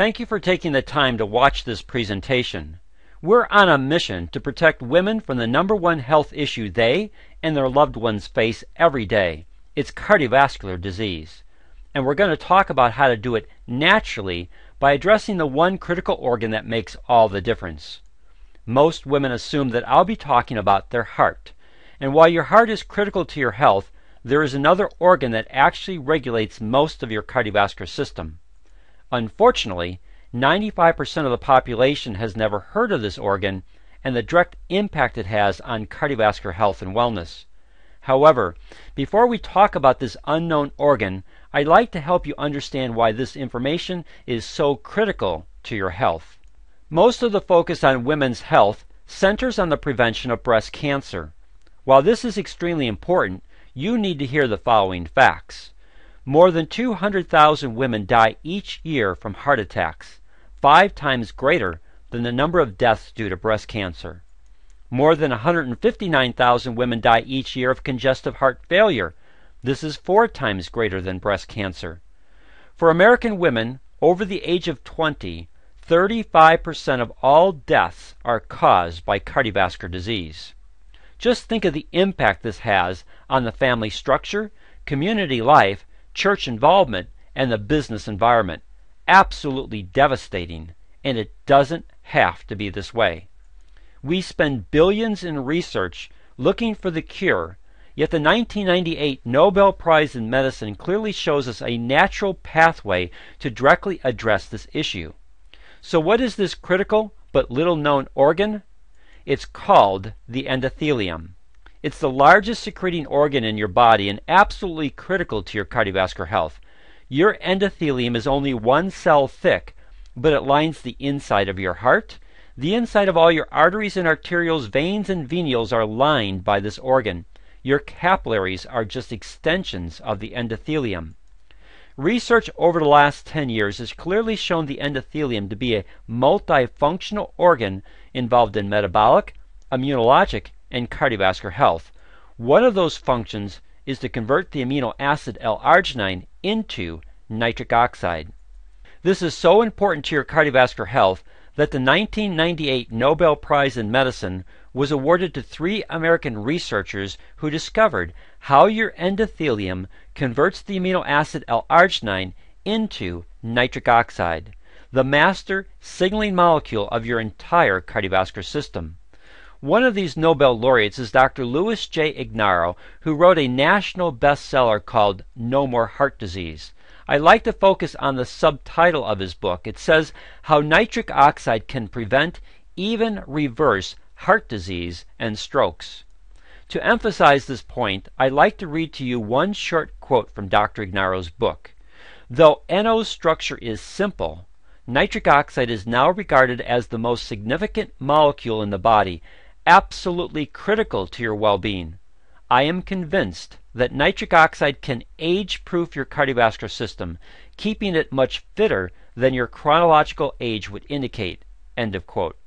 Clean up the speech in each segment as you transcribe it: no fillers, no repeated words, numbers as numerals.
Thank you for taking the time to watch this presentation. We're on a mission to protect women from the #1 health issue they and their loved ones face every day. It's cardiovascular disease. And we're going to talk about how to do it naturally by addressing the one critical organ that makes all the difference. Most women assume that I'll be talking about their heart. And while your heart is critical to your health, there is another organ that actually regulates most of your cardiovascular system. Unfortunately, 95% of the population has never heard of this organ and the direct impact it has on cardiovascular health and wellness. However, before we talk about this unknown organ, I'd like to help you understand why this information is so critical to your health. Most of the focus on women's health centers on the prevention of breast cancer. While this is extremely important, you need to hear the following facts. More than 200,000 women die each year from heart attacks, 5 times greater than the number of deaths due to breast cancer. More than 159,000 women die each year of congestive heart failure. This is 4 times greater than breast cancer. For American women over the age of 20, 35% of all deaths are caused by cardiovascular disease. Just think of the impact this has on the family structure, community life, church involvement, and the business environment. Absolutely devastating, and it doesn't have to be this way. We spend billions in research looking for the cure, yet the 1998 Nobel Prize in Medicine clearly shows us a natural pathway to directly address this issue. So what is this critical but little known organ? It's called the endothelium. It's the largest secreting organ in your body and absolutely critical to your cardiovascular health. Your endothelium is only 1 cell thick, but it lines the inside of your heart. The inside of all your arteries and arterioles, veins, and venules are lined by this organ. Your capillaries are just extensions of the endothelium. Research over the last 10 years has clearly shown the endothelium to be a multifunctional organ involved in metabolic, immunologic, and cardiovascular health. One of those functions is to convert the amino acid L-Arginine into nitric oxide. This is so important to your cardiovascular health that the 1998 Nobel Prize in Medicine was awarded to 3 American researchers who discovered how your endothelium converts the amino acid L-Arginine into nitric oxide, the master signaling molecule of your entire cardiovascular system. One of these Nobel laureates is Dr. Louis J. Ignarro, who wrote a national bestseller called No More Heart Disease. I like to focus on the subtitle of his book. It says how nitric oxide can prevent, even reverse, heart disease and strokes. To emphasize this point, I'd like to read to you one short quote from Dr. Ignarro's book. Though NO's structure is simple, nitric oxide is now regarded as the most significant molecule in the body, absolutely critical to your well-being. I am convinced that nitric oxide can age-proof your cardiovascular system, keeping it much fitter than your chronological age would indicate. End of quote.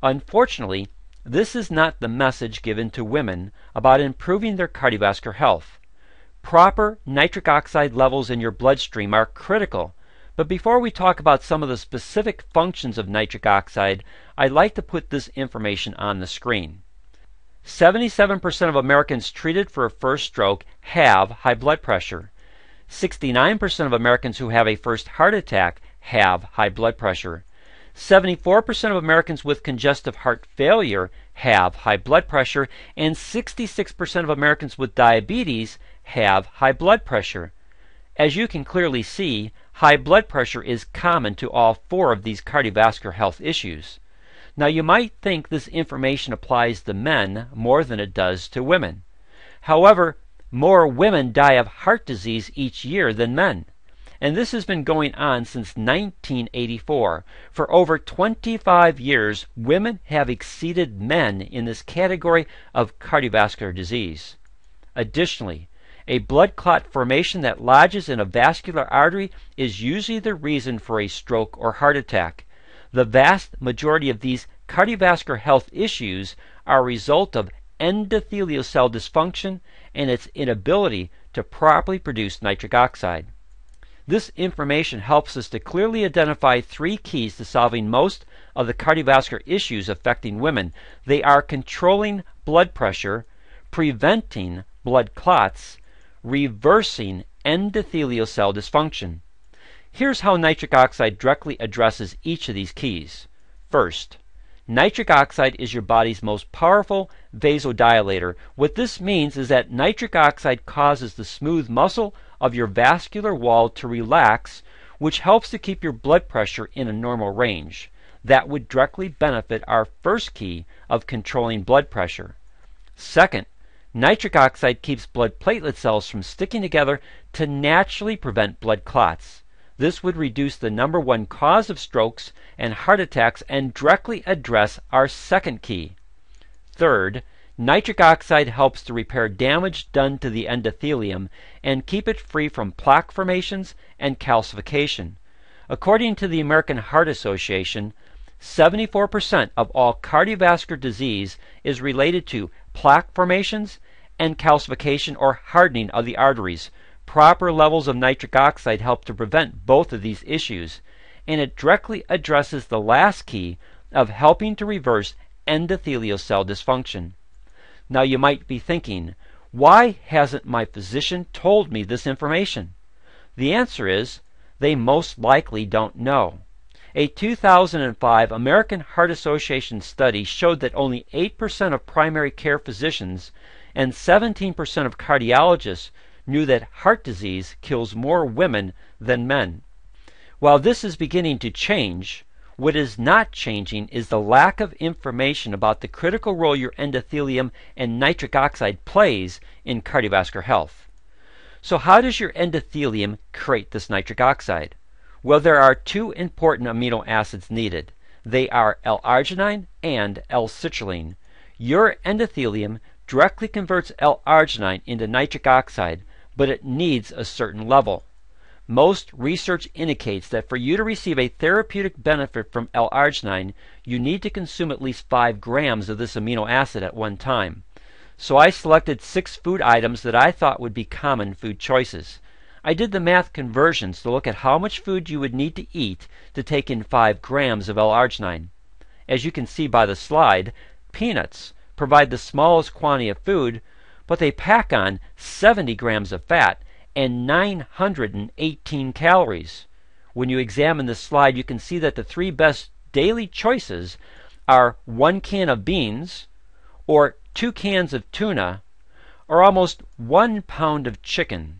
Unfortunately, this is not the message given to women about improving their cardiovascular health. Proper nitric oxide levels in your bloodstream are critical, but before we talk about some of the specific functions of nitric oxide, I'd like to put this information on the screen. 77% of Americans treated for a first stroke have high blood pressure. 69% of Americans who have a first heart attack have high blood pressure. 74% of Americans with congestive heart failure have high blood pressure, and 66% of Americans with diabetes have high blood pressure. As you can clearly see, high blood pressure is common to all 4 of these cardiovascular health issues. Now you might think this information applies to men more than it does to women. However, more women die of heart disease each year than men. And this has been going on since 1984. For over 25 years, women have exceeded men in this category of cardiovascular disease. Additionally, a blood clot formation that lodges in a vascular artery is usually the reason for a stroke or heart attack. The vast majority of these cardiovascular health issues are a result of endothelial cell dysfunction and its inability to properly produce nitric oxide. This information helps us to clearly identify three keys to solving most of the cardiovascular issues affecting women. They are controlling blood pressure, preventing blood clots, reversing endothelial cell dysfunction. Here's how nitric oxide directly addresses each of these keys. First, nitric oxide is your body's most powerful vasodilator. What this means is that nitric oxide causes the smooth muscle of your vascular wall to relax, which helps to keep your blood pressure in a normal range. That would directly benefit our first key of controlling blood pressure. Second, nitric oxide keeps blood platelet cells from sticking together to naturally prevent blood clots. This would reduce the number one cause of strokes and heart attacks and directly address our second key. Third, nitric oxide helps to repair damage done to the endothelium and keep it free from plaque formations and calcification. According to the American Heart Association, 74% of all cardiovascular disease is related to plaque formations and calcification or hardening of the arteries. Proper levels of nitric oxide help to prevent both of these issues, and it directly addresses the last key of helping to reverse endothelial cell dysfunction. Now you might be thinking, why hasn't my physician told me this information? The answer is, they most likely don't know. A 2005 American Heart Association study showed that only 8% of primary care physicians and 17% of cardiologists knew that heart disease kills more women than men. While this is beginning to change, what is not changing is the lack of information about the critical role your endothelium and nitric oxide plays in cardiovascular health. So how does your endothelium create this nitric oxide? Well, there are two important amino acids needed. They are L-Arginine and L-Citrulline. Your endothelium directly converts L-Arginine into nitric oxide, but it needs a certain level. Most research indicates that for you to receive a therapeutic benefit from L-Arginine, you need to consume at least 5 grams of this amino acid at one time. So I selected 6 food items that I thought would be common food choices. I did the math conversions to look at how much food you would need to eat to take in 5 grams of L-Arginine. As you can see by the slide, peanuts provide the smallest quantity of food, but they pack on 70 grams of fat and 918 calories. When you examine this slide, you can see that the 3 best daily choices are 1 can of beans, or 2 cans of tuna, or almost 1 pound of chicken.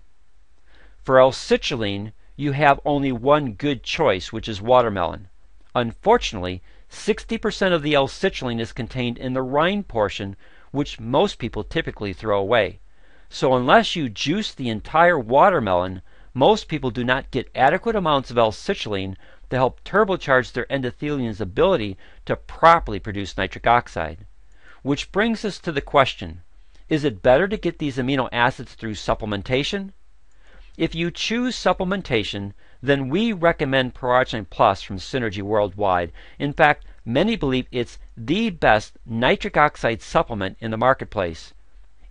For L-Citrulline, you have only one good choice, which is watermelon. Unfortunately, 60% of the L-Citrulline is contained in the rind portion, which most people typically throw away. So unless you juice the entire watermelon, most people do not get adequate amounts of L-Citrulline to help turbocharge their endothelium's ability to properly produce nitric oxide. Which brings us to the question, is it better to get these amino acids through supplementation? If you choose supplementation, then we recommend Pro-Arginine Plus from Synergy Worldwide. In fact, many believe it's the best nitric oxide supplement in the marketplace.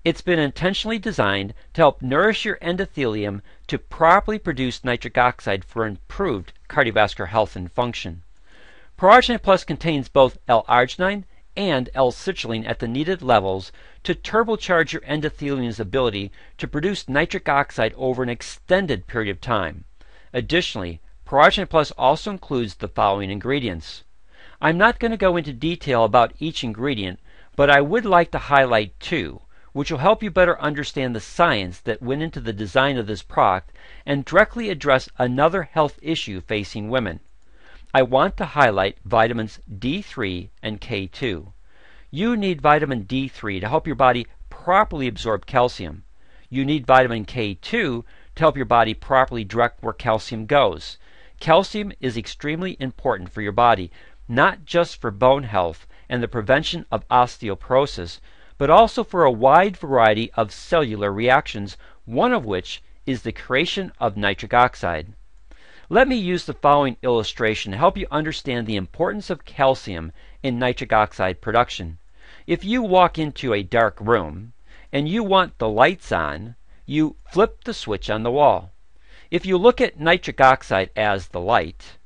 It's been intentionally designed to help nourish your endothelium to properly produce nitric oxide for improved cardiovascular health and function. Pro-Arginine Plus contains both L-Arginine and L-Citrulline at the needed levels to turbocharge your endothelium's ability to produce nitric oxide over an extended period of time. Additionally, Pro-Arginine Plus also includes the following ingredients. I'm not going to go into detail about each ingredient, but I would like to highlight 2, which will help you better understand the science that went into the design of this product and directly address another health issue facing women. I want to highlight vitamins D3 and K2. You need vitamin D3 to help your body properly absorb calcium. You need vitamin K2 to help your body properly direct where calcium goes. Calcium is extremely important for your body, not just for bone health and the prevention of osteoporosis, but also for a wide variety of cellular reactions, one of which is the creation of nitric oxide. Let me use the following illustration to help you understand the importance of calcium in nitric oxide production. If you walk into a dark room and you want the lights on, you flip the switch on the wall. If you look at nitric oxide as the light,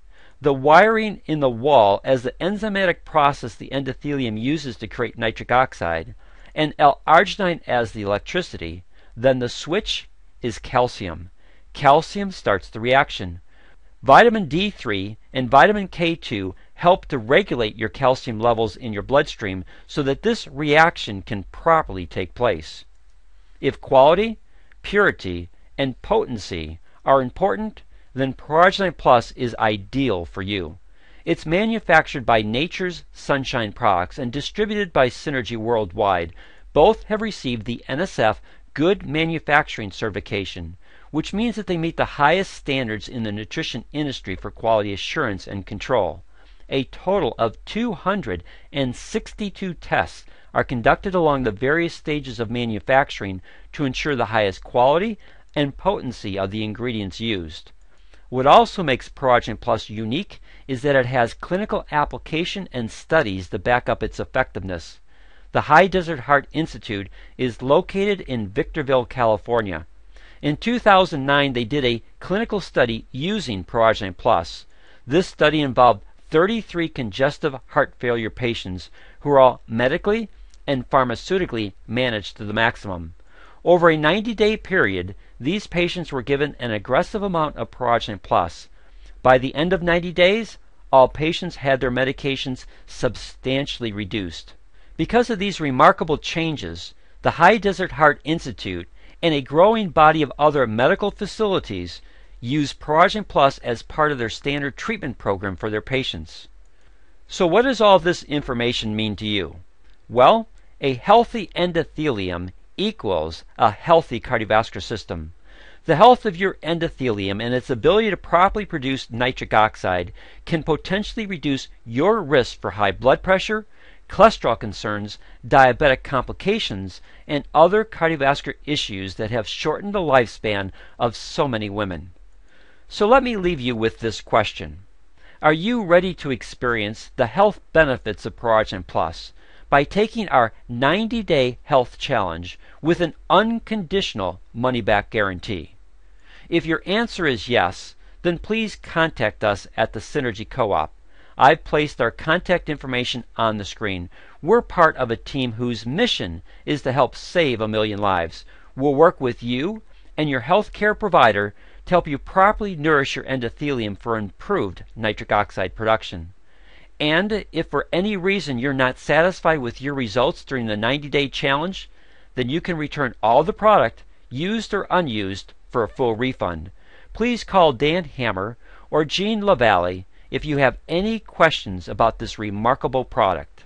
the wiring in the wall as the enzymatic process the endothelium uses to create nitric oxide, and L-Arginine as the electricity, then the switch is calcium. Calcium starts the reaction. Vitamin D3 and vitamin K2 help to regulate your calcium levels in your bloodstream so that this reaction can properly take place. If quality, purity, and potency are important, then Pro-Arginine Plus is ideal for you. It's manufactured by Nature's Sunshine Products and distributed by Synergy worldwide. Both have received the NSF Good Manufacturing certification, which means that they meet the highest standards in the nutrition industry for quality assurance and control. A total of 262 tests are conducted along the various stages of manufacturing to ensure the highest quality and potency of the ingredients used. What also makes Pro-Arginine Plus unique is that it has clinical application and studies to back up its effectiveness. The High Desert Heart Institute is located in Victorville, California. In 2009, they did a clinical study using Pro-Arginine Plus. This study involved 33 congestive heart failure patients who were all medically and pharmaceutically managed to the maximum. Over a 90-day period, these patients were given an aggressive amount of Pro-Arginine Plus. By the end of 90 days, all patients had their medications substantially reduced. Because of these remarkable changes, the High Desert Heart Institute and a growing body of other medical facilities use Pro-Arginine Plus as part of their standard treatment program for their patients. So what does all this information mean to you? Well, a healthy endothelium equals a healthy cardiovascular system. The health of your endothelium and its ability to properly produce nitric oxide can potentially reduce your risk for high blood pressure, cholesterol concerns, diabetic complications, and other cardiovascular issues that have shortened the lifespan of so many women. So let me leave you with this question. Are you ready to experience the health benefits of Pro-Arginine Plus by taking our 90-day health challenge with an unconditional money-back guarantee? If your answer is yes, then please contact us at the Synergy Co-op. I've placed our contact information on the screen. We're part of a team whose mission is to help save 1 million lives. We'll work with you and your healthcare provider to help you properly nourish your endothelium for improved nitric oxide production. And if for any reason you're not satisfied with your results during the 90-day challenge, then you can return all the product, used or unused, for a full refund. Please call Dan Hammer or Jean LaValle if you have any questions about this remarkable product.